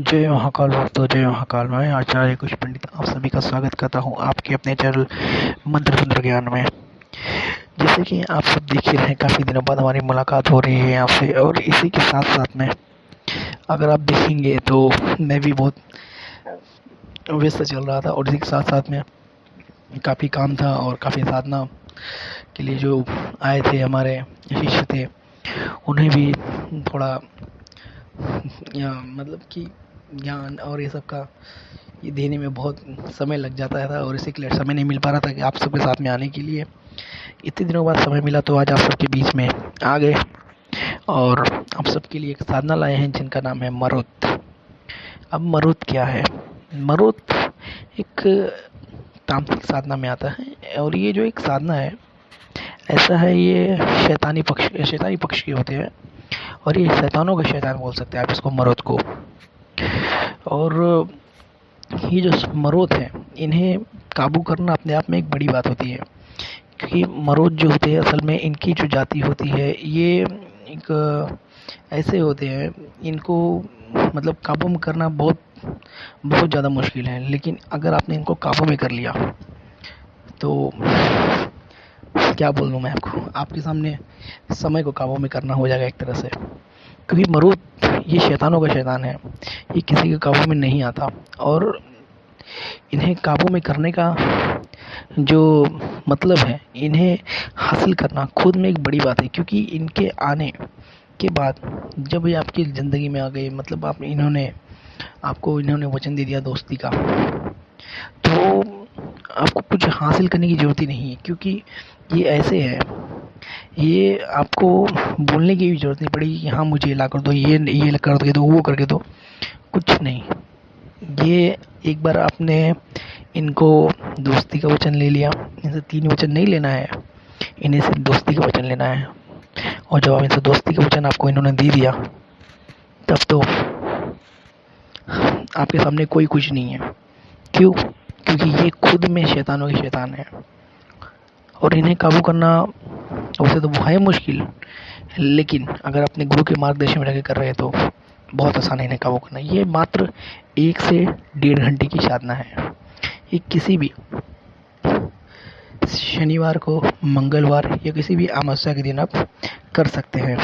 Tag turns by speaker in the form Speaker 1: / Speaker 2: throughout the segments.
Speaker 1: जय महाकाल भक्तों, जय महाकाल। मैं आचार्य कुछ पंडित आप सभी का स्वागत करता हूँ आपके अपने चैनल मंत्र तंत्र ज्ञान में। जैसे कि आप सब देख ही रहे हैं, काफ़ी दिनों बाद हमारी मुलाकात हो रही है आपसे। और इसी के साथ साथ में अगर आप देखेंगे तो मैं भी बहुत व्यस्त चल रहा था, और इसी के साथ साथ में काफ़ी काम था और काफ़ी साधना के लिए जो आए थे हमारे शिष्य थे, उन्हें भी थोड़ा मतलब कि ज्ञान और ये सब का ये देने में बहुत समय लग जाता था, और इसी के लिए समय नहीं मिल पा रहा था कि आप सबके साथ में आने के लिए। इतने दिनों बाद समय मिला तो आज आप सबके बीच में आ गए, और आप सबके लिए एक साधना लाए हैं जिनका नाम है मरुत। अब मरुत क्या है? मरुत एक तांत्रिक साधना में आता है, और ये जो एक साधना है ऐसा है, ये शैतानी पक्ष के होते हैं, और ये शैतानों का शैतान बोल सकते हैं आप इसको, मरुत को। और ये जो मरुत है, इन्हें काबू करना अपने आप में एक बड़ी बात होती है, क्योंकि मरुत जो होते हैं असल में इनकी जो जाति होती है, ये एक ऐसे होते हैं, इनको मतलब काबू में करना बहुत ज़्यादा मुश्किल है। लेकिन अगर आपने इनको काबू में कर लिया तो क्या बोलूँ मैं आपको, आपके सामने समय को काबू में करना हो जाएगा एक तरह से। क्योंकि मरुत ये शैतानों का शैतान है, ये किसी के काबू में नहीं आता, और इन्हें काबू में करने का जो मतलब है, इन्हें हासिल करना खुद में एक बड़ी बात है। क्योंकि इनके आने के बाद जब ये आपकी ज़िंदगी में आ गए, मतलब इन्होंने वचन दे दिया दोस्ती का, तो आपको कुछ हासिल करने की ज़रूरत ही नहीं है। क्योंकि ये ऐसे है, ये आपको बोलने की भी ज़रूरत नहीं पड़ेगी कि हाँ मुझे ये ला कर दो, ये करके दो, वो करके दो, कुछ नहीं। ये एक बार आपने इनको दोस्ती का वचन ले लिया, इनसे 3 वचन नहीं लेना है, इन्हें सिर्फ दोस्ती का वचन लेना है। और जब आप इनसे दोस्ती का वचन आपको इन्होंने दे दिया, तब तो आपके सामने कोई कुछ नहीं है। क्यों? क्योंकि ये खुद में शैतानों के शैतान है, और इन्हें काबू करना वैसे तो है मुश्किल, लेकिन अगर अपने गुरु के मार्गदर्शन में रहकर कर रहे हैं तो बहुत आसान है इन्हें काबू करना। ये मात्र 1 से 1.5 घंटे की साधना है। ये किसी भी शनिवार को, मंगलवार या किसी भी अमावस्या के दिन आप कर सकते हैं।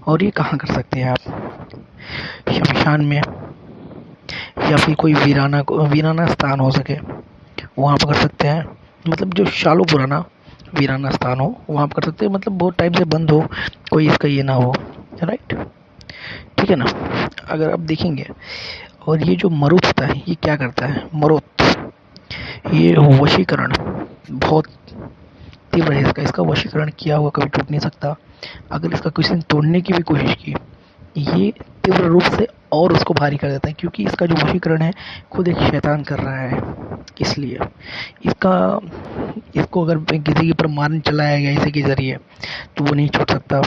Speaker 1: और ये कहाँ कर सकते हैं आप? शमशान में, या फिर कोई वीराना स्थान हो सके वहाँ पर कर सकते हैं। मतलब जो सालों पुराना वीराना स्थान हो वहाँ पर कर सकते हैं, मतलब बहुत टाइम से बंद हो, कोई इसका ये ना हो, राइट? ठीक है ना? अगर आप देखेंगे, और ये जो मरुत होता है ये क्या करता है? मरुत ये वशीकरण बहुत तीव्र है, इसका वशीकरण किया हुआ कभी टूट नहीं सकता। अगर इसका किसी ने तोड़ने की भी कोशिश की, ये तीव्र रूप से और उसको भारी कर देता है। क्योंकि इसका जो वशीकरण है खुद एक शैतान कर रहा है, इसलिए इसको अगर किसी के ऊपर मारने चलाया गया इसी के ज़रिए तो वो नहीं छोड़ सकता।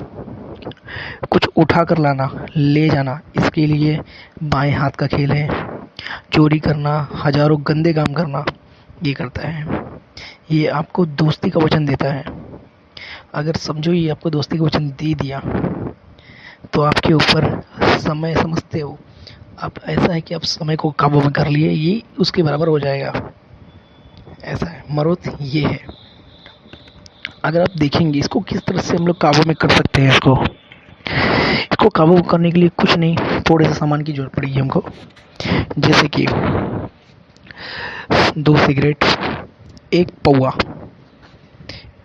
Speaker 1: कुछ उठा कर लाना, ले जाना, इसके लिए बाएं हाथ का खेल है। चोरी करना, हजारों गंदे काम करना, ये करता है। ये आपको दोस्ती का वचन देता है। अगर समझो ये आपको दोस्ती का वचन दे दिया तो आपके ऊपर समय, समझते हो आप, ऐसा है कि आप समय को काबू में कर लिए, ये उसके बराबर हो जाएगा। ऐसा है मरुत, ये है। अगर आप देखेंगे इसको किस तरह से हम लोग काबू में कर सकते हैं, इसको काबू करने के लिए कुछ नहीं, थोड़े से सामान की जरूरत पड़ेगी हमको। जैसे कि 2 सिगरेट, 1 पौआ,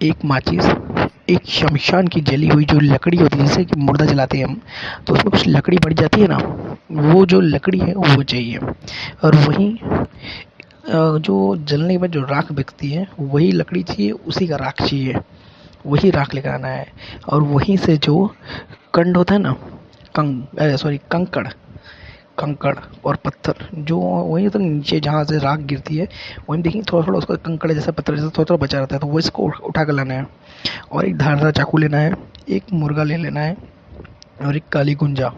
Speaker 1: 1 माचिस, एक शमशान की जली हुई जो लकड़ी होती है, जैसे कि मुर्दा जलाते हैं हम तो उसमें कुछ लकड़ी बढ़ जाती है ना, वो जो लकड़ी है वो चाहिए। और वहीं जो जलने के बाद जो राख बचती है वही लकड़ी चाहिए, उसी का राख चाहिए, वही राख लेकर आना है। और वहीं से जो कंड होता है ना, कंकड़ और पत्थर, जो वहीं तो नीचे जहाँ से राख गिरती है वहीं देखेंगे थोड़ा थोड़ा उसका कंकड़ जैसा, पत्थर जैसा थोड़ा थोड़ा बचा रहता है, तो वो इसको उठा कर लाना है। और एक धारदार चाकू लेना है, एक मुर्गा ले लेना है, और एक काली गुंजा,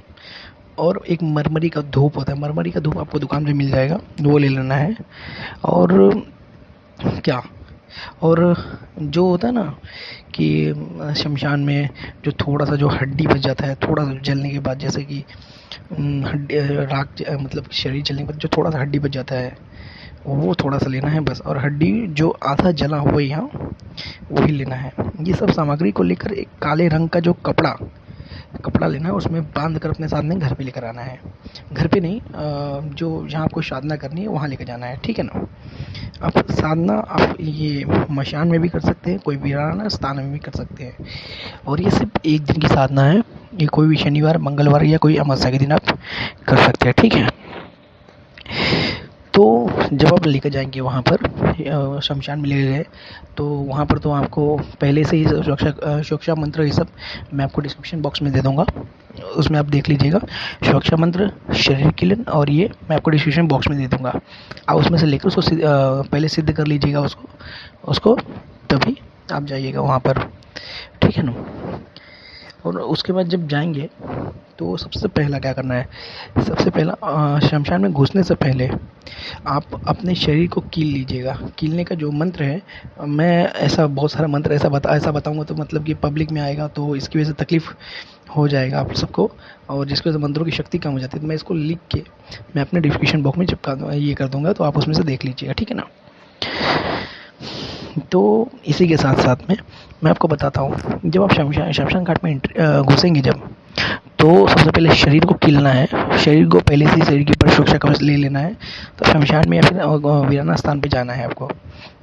Speaker 1: और एक मरमरी का धूप होता है, मरमरी का धूप आपको दुकान में मिल जाएगा, वो ले लेना है। और क्या, और जो होता है ना कि शमशान में जो थोड़ा सा जो हड्डी बच जाता है, थोड़ा सा जलने के बाद, जैसे कि हड्डी मतलब शरीर जलने के बाद जो थोड़ा सा हड्डी बच जाता है वो थोड़ा सा लेना है बस, और हड्डी जो आधा जला हुआ यहाँ वही लेना है। ये सब सामग्री को लेकर एक काले रंग का जो कपड़ा लेना है, उसमें बांध कर अपने साथ में घर पे लेकर आना है। घर पे नहीं, जो जहाँ आपको साधना करनी है वहाँ लेकर जाना है, ठीक है ना। अब साधना आप ये मशान में भी कर सकते हैं, कोई वीराना स्थान में भी कर सकते हैं, और ये सिर्फ एक दिन की साधना है। ये कोई भी शनिवार, मंगलवार या कोई अमावस्या के दिन आप कर सकते हैं, ठीक है। तो जब आप लेकर जाएंगे वहाँ पर शमशान में ले गए, तो वहाँ पर तो आपको पहले से ही सुरक्षा मंत्र ये सब मैं आपको डिस्क्रिप्शन बॉक्स में दे दूँगा, उसमें आप देख लीजिएगा। सुरक्षा मंत्र, शरीर किलन, और ये मैं आपको डिस्क्रिप्शन बॉक्स में दे दूँगा। आप उसमें से लेकर उसको पहले सिद्ध कर लीजिएगा उसको तभी आप जाइएगा वहाँ पर, ठीक है ना। और उसके बाद जब जाएंगे तो सबसे पहला क्या करना है, सबसे पहला शमशान में घुसने से पहले आप अपने शरीर को कील लीजिएगा। कीलने का जो मंत्र है, मैं ऐसा बहुत सारा मंत्र ऐसा बताऊंगा तो मतलब कि पब्लिक में आएगा तो इसकी वजह से तकलीफ़ हो जाएगा आप सबको, और जिसकी वजह से मंत्रों की शक्ति कम हो जाती है। तो मैं इसको लिख के मैं अपने डिस्क्रिप्शन बॉक्स में चिपका ये कर दूँगा, तो आप उसमें से देख लीजिएगा, ठीक है ना। तो इसी के साथ साथ में मैं आपको बताता हूँ, जब आप शमशान घाट में घुसेंगे जब, तो सबसे पहले शरीर को कीलना है। शरीर को पहले से शरीर के ऊपर सुरक्षा कवच ले लेना है। तो शमशान में या फिर वीराना स्थान पे जाना है आपको।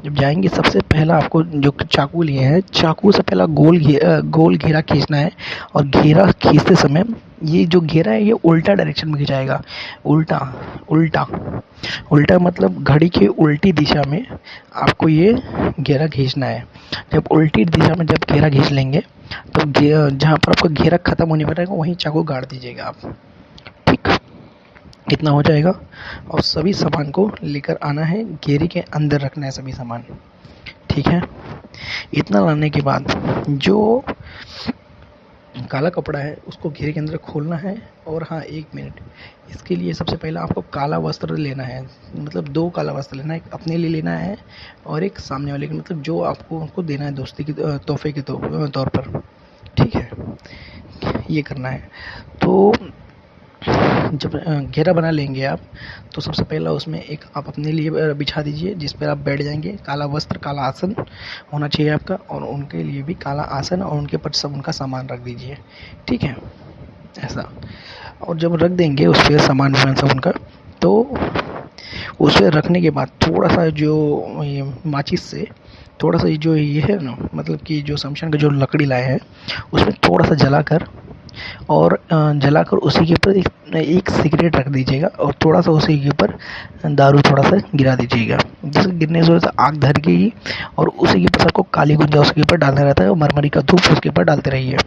Speaker 1: जब जाएंगे सबसे पहला आपको जो चाकू लिए हैं, चाकू से पहला गोल घेरा खींचना है, और घेरा खींचते समय ये जो घेरा है ये उल्टा डायरेक्शन में खिंचाएगा। उल्टा मतलब घड़ी की उल्टी दिशा में आपको ये घेरा खींचना है। जब उल्टी दिशा में जब घेरा खींच लेंगे तो जहाँ पर आपका घेरा खत्म होने पर रहेगा वहीं चाकू गाड़ दीजिएगा आप, ठीक। इतना हो जाएगा, और सभी सामान को लेकर आना है, घेरे के अंदर रखना है सभी सामान, ठीक है। इतना लाने के बाद जो काला कपड़ा है उसको घेरे के अंदर खोलना है। और हाँ, 1 मिनट, इसके लिए सबसे पहले आपको काला वस्त्र लेना है, मतलब 2 काला वस्त्र लेना है, एक अपने लिए लेना है और एक सामने वाले के, मतलब जो आपको उनको देना है दोस्ती की तोहफे के तौर पर, ठीक है। ये करना है। तो जब घेरा बना लेंगे आप, तो सबसे पहला उसमें एक आप अपने लिए बिछा दीजिए जिस पर आप बैठ जाएंगे। काला वस्त्र, काला आसन होना चाहिए आपका, और उनके लिए भी काला आसन, और उनके ऊपर सब उनका सामान रख दीजिए, ठीक है, ऐसा। और जब रख देंगे उस पर सामान सब उनका, तो उसे रखने के बाद थोड़ा सा जो ये माचिस से थोड़ा सा जो ये है ना, मतलब कि जो शमशान का जो लकड़ी लाए हैं उसमें थोड़ा सा जलाकर उसी के ऊपर एक सिगरेट रख दीजिएगा, और थोड़ा सा उसी के ऊपर दारू थोड़ा सा गिरा दीजिएगा। जिससे गिरने से थोड़ा सा आग धर गई, और उसी के ऊपर सबको काली गुंजा उसके ऊपर डालना रहता है, और मरमरी का धूप उसके ऊपर डालते रहिए,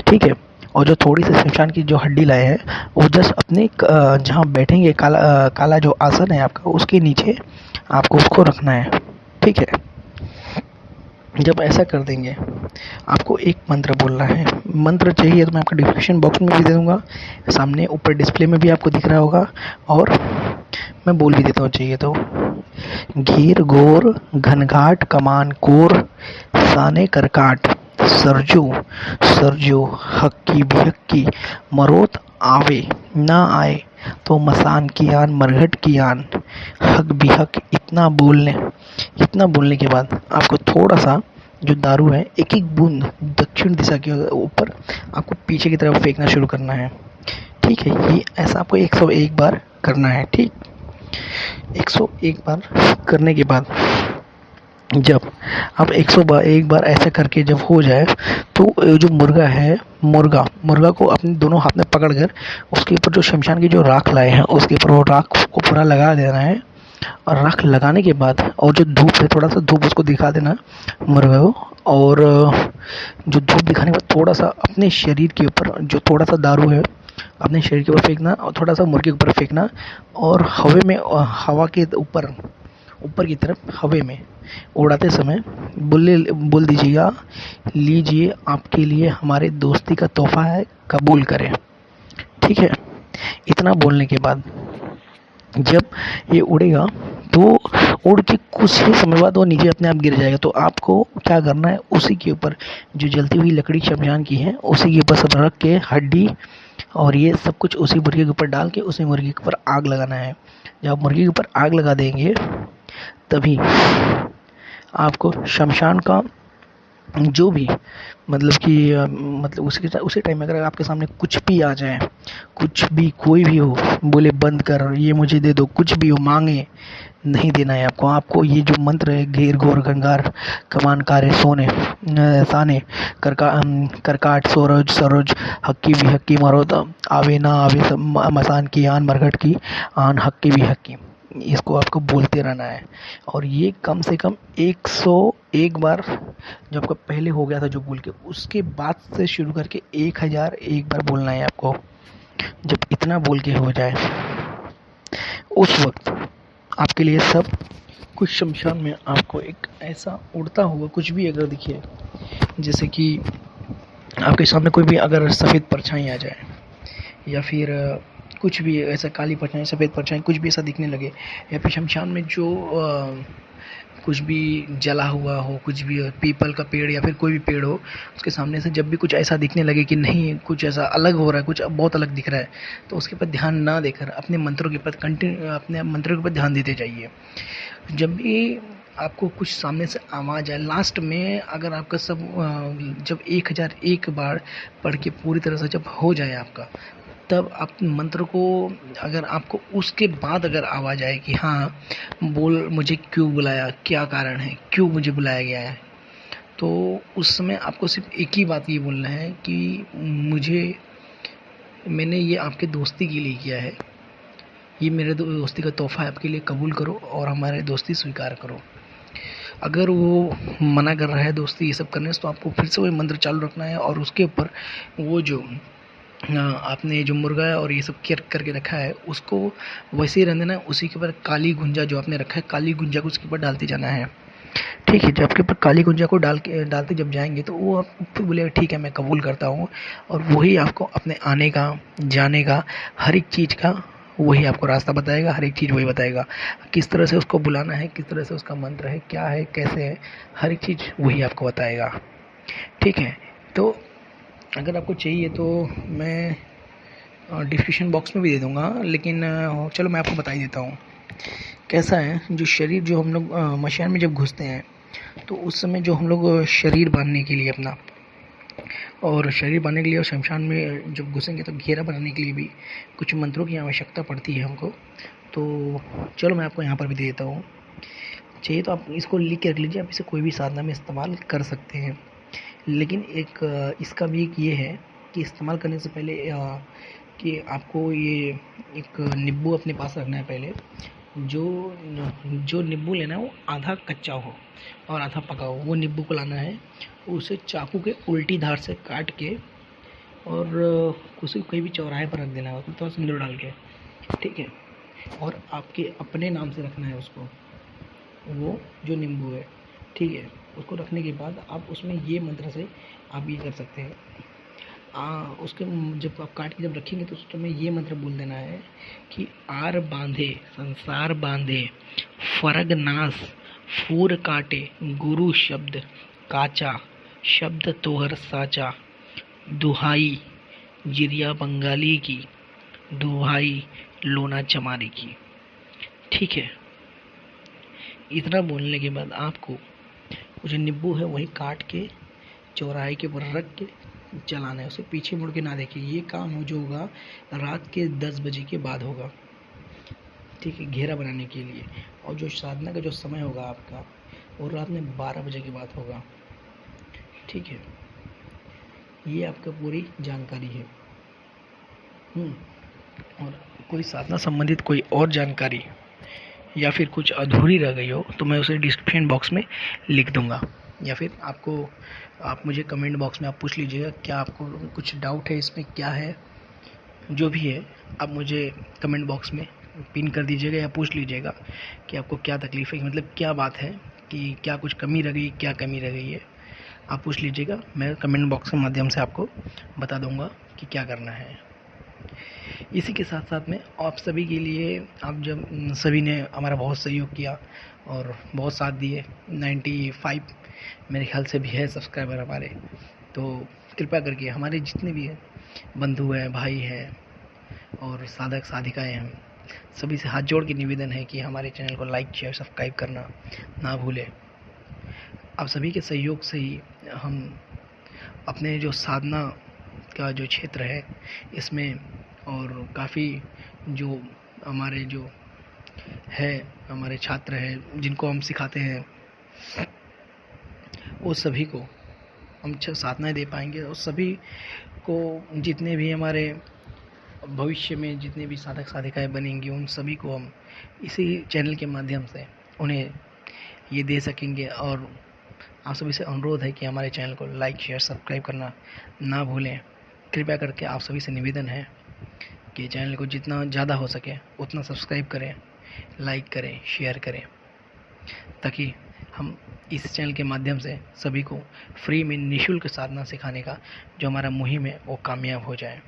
Speaker 1: ठीक है। और जो थोड़ी सी शमशान की जो हड्डी लाए हैं वो जस्ट अपने जहाँ बैठेंगे काला जो आसन है आपका उसके नीचे आपको उसको रखना है, ठीक है। जब ऐसा कर देंगे आपको एक मंत्र बोलना है। मंत्र चाहिए तो मैं आपको डिस्क्रिप्शन बॉक्स में भी दे दूँगा, सामने ऊपर डिस्प्ले में भी आपको दिख रहा होगा, और मैं बोल भी देता हूँ चाहिए तो। घेर गोर घनघाट कमान कोर साने करकाट सरजू हक्की बिहक्की मरोत आवे ना आए तो मसान की आन मरघट की आन हक बिहक। इतना बोलने के बाद आपको थोड़ा सा जो दारू है एक एक बूंद दक्षिण दिशा के ऊपर आपको पीछे की तरफ फेंकना शुरू करना है, ठीक है। ये ऐसा आपको 101 बार करना है, ठीक। 101 बार करने के बाद जब आप 101 बार ऐसा करके जब हो जाए, तो जो मुर्गा को अपने दोनों हाथ में पकड़कर उसके ऊपर जो शमशान की जो राख लाए हैं उसके ऊपर वो राख को पूरा लगा देना है। और राख लगाने के बाद, और जो धूप है थोड़ा सा धूप उसको दिखा देना मुर्गा को, और जो धूप दिखाने के बाद थोड़ा सा अपने शरीर के ऊपर जो थोड़ा सा दारू है अपने शरीर के ऊपर फेंकना, और थोड़ा सा मुर्गे के ऊपर फेंकना, और हवा के ऊपर की तरफ हवे में उड़ाते समय बोल दीजिएगा, लीजिए आपके लिए हमारे दोस्ती का तोहफा है, कबूल करें, ठीक है। इतना बोलने के बाद जब ये उड़ेगा तो उड़ के कुछ ही समय बाद वो नीचे अपने आप गिर जाएगा। तो आपको क्या करना है, उसी के ऊपर जो जलती हुई लकड़ी शमशान की है उसी के ऊपर सब रख के हड्डी और ये सब कुछ उसी मुर्गे के ऊपर डाल के उसी मुर्गे के ऊपर आग लगाना है। जब आप मुर्गे के ऊपर आग लगा देंगे तभी आपको शमशान का जो भी मतलब कि मतलब उसी टाइम में अगर आपके सामने कुछ भी आ जाए, कुछ भी कोई भी हो, बोले बंद कर, ये मुझे दे दो, कुछ भी हो, मांगे, नहीं देना है आपको। आपको ये जो मंत्र है, घेर घोर गंगार कमान कारे सोने साने करकाट सरोज सरोज हक्की भी हक्की मरोद आवे ना आवे मसान की आन मरघट की आन हक्की भी हक्की, इसको आपको बोलते रहना है। और ये कम से कम 101 बार, जो आपका पहले हो गया था जो बोल के, उसके बाद से शुरू करके 1001 बार बोलना है आपको। जब इतना बोल के हो जाए उस वक्त आपके लिए सब कुछ शमशान में आपको एक ऐसा उड़ता हुआ कुछ भी अगर दिखे, जैसे कि आपके सामने कोई भी अगर सफ़ेद परछाई आ जाए या फिर कुछ भी ऐसा काली परछाई सफ़ेद परछाई कुछ भी ऐसा दिखने लगे, या फिर शमशान में जो कुछ भी जला हुआ हो, कुछ भी पीपल का पेड़ या फिर कोई भी पेड़ हो, उसके सामने से जब भी कुछ ऐसा दिखने लगे कि नहीं कुछ ऐसा अलग हो रहा है, कुछ बहुत अलग दिख रहा है, तो उसके ऊपर ध्यान ना देकर अपने मंत्रों के ऊपर अपने मंत्रों के ऊपर ध्यान देते जाइए। जब भी आपको कुछ सामने से आवाज़ आए, लास्ट में अगर आपका सब जब 1001 बार पढ़ के पूरी तरह से जब हो जाए आपका, तब आप मंत्र को, अगर आपको उसके बाद अगर आवाज़ आए कि हाँ बोल, मुझे क्यों बुलाया, क्या कारण है, क्यों मुझे बुलाया गया है, तो उस समय आपको सिर्फ एक ही बात ये बोलना है कि मैंने ये आपके दोस्ती के लिए किया है, ये मेरे दोस्ती का तोहफा है, आपके लिए कबूल करो और हमारे दोस्ती स्वीकार करो। अगर वो मना कर रहा है दोस्ती ये सब करने से, तो आपको फिर से वही मंत्र चालू रखना है और उसके ऊपर वो जो आपने जो मुर्गा है और ये सब करके रखा है उसको वैसे ही रहने देना है। उसी के ऊपर काली गुंजा जो आपने रखा है, काली गुंजा को उसके ऊपर डालते जाना है। ठीक है, जब आपके ऊपर काली गुंजा को डालते जब जाएंगे तो वो आप फिर बोलेगा ठीक है मैं कबूल करता हूँ, और वही आपको अपने आने का, जाने का, हर एक चीज़ का वही आपको रास्ता बताएगा, हर एक चीज़ वही बताएगा, किस तरह से उसको बुलाना है, किस तरह से उसका मंत्र है, क्या है, कैसे है, हर एक चीज़ वही आपको बताएगा। ठीक है, तो अगर आपको चाहिए तो मैं डिस्क्रिप्शन बॉक्स में भी दे दूँगा, लेकिन चलो मैं आपको बता ही देता हूँ। कैसा है, जो शरीर जो हम लोग मशान में जब घुसते हैं तो उस समय जो हम लोग शरीर बांधने के लिए अपना, और शरीर बांधने के लिए और शमशान में जब घुसेंगे तो घेरा बनाने के लिए भी कुछ मंत्रों की आवश्यकता पड़ती है हमको। तो चलो मैं आपको यहाँ पर भी दे देता हूँ, चाहिए तो आप इसको लिख के रख लीजिए, आप इसे कोई भी साधना में इस्तेमाल कर सकते हैं। लेकिन एक इसका भी एक ये है कि इस्तेमाल करने से पहले कि आपको ये एक नींबू अपने पास रखना है पहले। जो नींबू लेना है वो आधा कच्चा हो और आधा पका हो, वो नींबू को लाना है, उसे चाकू के उल्टी धार से काट के और उसे कहीं भी चौराहे पर रख देना है, उसमें थोड़ा सिंदूर डाल के। ठीक है, और आपके अपने नाम से रखना है उसको, वो जो नींबू है। ठीक है, उसको रखने के बाद आप उसमें ये मंत्र से आप ये कर सकते हैं, उसके जब आप काट के जब रखेंगे तो उस समय ये मंत्र बोल देना है कि आर बांधे संसार बांधे फरग नास फूर काटे गुरु शब्द काचा शब्द तोहर साचा दुहाई जिरिया बंगाली की दुहाई लोना चमारी की। ठीक है, इतना बोलने के बाद आपको जो नींबू है वही काट के चौराहे के ऊपर रख के चलाना है, उसे पीछे मुड़ के ना देखिए। ये काम हो जो होगा रात के 10 बजे के बाद होगा। ठीक है, घेरा बनाने के लिए, और जो साधना का जो समय होगा आपका वो रात में 12 बजे के बाद होगा। ठीक है, ये आपका पूरी जानकारी है। और कोई साधना संबंधित कोई और जानकारी या फिर कुछ अधूरी रह गई हो तो मैं उसे डिस्क्रिप्शन बॉक्स में लिख दूंगा, या फिर आप मुझे कमेंट बॉक्स में आप पूछ लीजिएगा क्या आपको कुछ डाउट है इसमें, क्या है, जो भी है आप मुझे कमेंट बॉक्स में पिन कर दीजिएगा या पूछ लीजिएगा कि आपको क्या तकलीफ़ है, मतलब क्या बात है, कि क्या कुछ कमी रह गई, क्या कमी रह गई है, आप पूछ लीजिएगा। मैं कमेंट बॉक्स के माध्यम से आपको बता दूंगा कि क्या करना है। इसी के साथ साथ में आप सभी के लिए, आप जब सभी ने हमारा बहुत सहयोग किया और बहुत साथ दिए, 95 मेरे ख्याल से भी है सब्सक्राइबर हमारे, तो कृपया करके हमारे जितने भी हैं बंधु हैं, भाई हैं और साधक साधिकाएँ हैं, सभी से हाथ जोड़ के निवेदन है कि हमारे चैनल को लाइक शेयर सब्सक्राइब करना ना भूलें। आप सभी के सहयोग से ही हम अपने जो साधना का जो क्षेत्र है इसमें और काफ़ी जो हमारे छात्र हैं जिनको हम सिखाते हैं वो सभी को हम साधनाएँ दे पाएंगे और सभी को जितने भी हमारे भविष्य में जितने भी साधक साधिकाएँ बनेंगी उन सभी को हम इसी चैनल के माध्यम से उन्हें ये दे सकेंगे। और आप सभी से अनुरोध है कि हमारे चैनल को लाइक शेयर सब्सक्राइब करना ना भूलें। कृपया करके आप सभी से निवेदन है कि चैनल को जितना ज़्यादा हो सके उतना सब्सक्राइब करें, लाइक करें, शेयर करें, ताकि हम इस चैनल के माध्यम से सभी को फ्री में निःशुल्क साधना सिखाने का जो हमारा मुहिम है वो कामयाब हो जाए।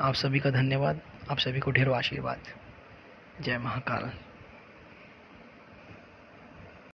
Speaker 1: आप सभी का धन्यवाद, आप सभी को ढेरों आशीर्वाद। जय महाकाल।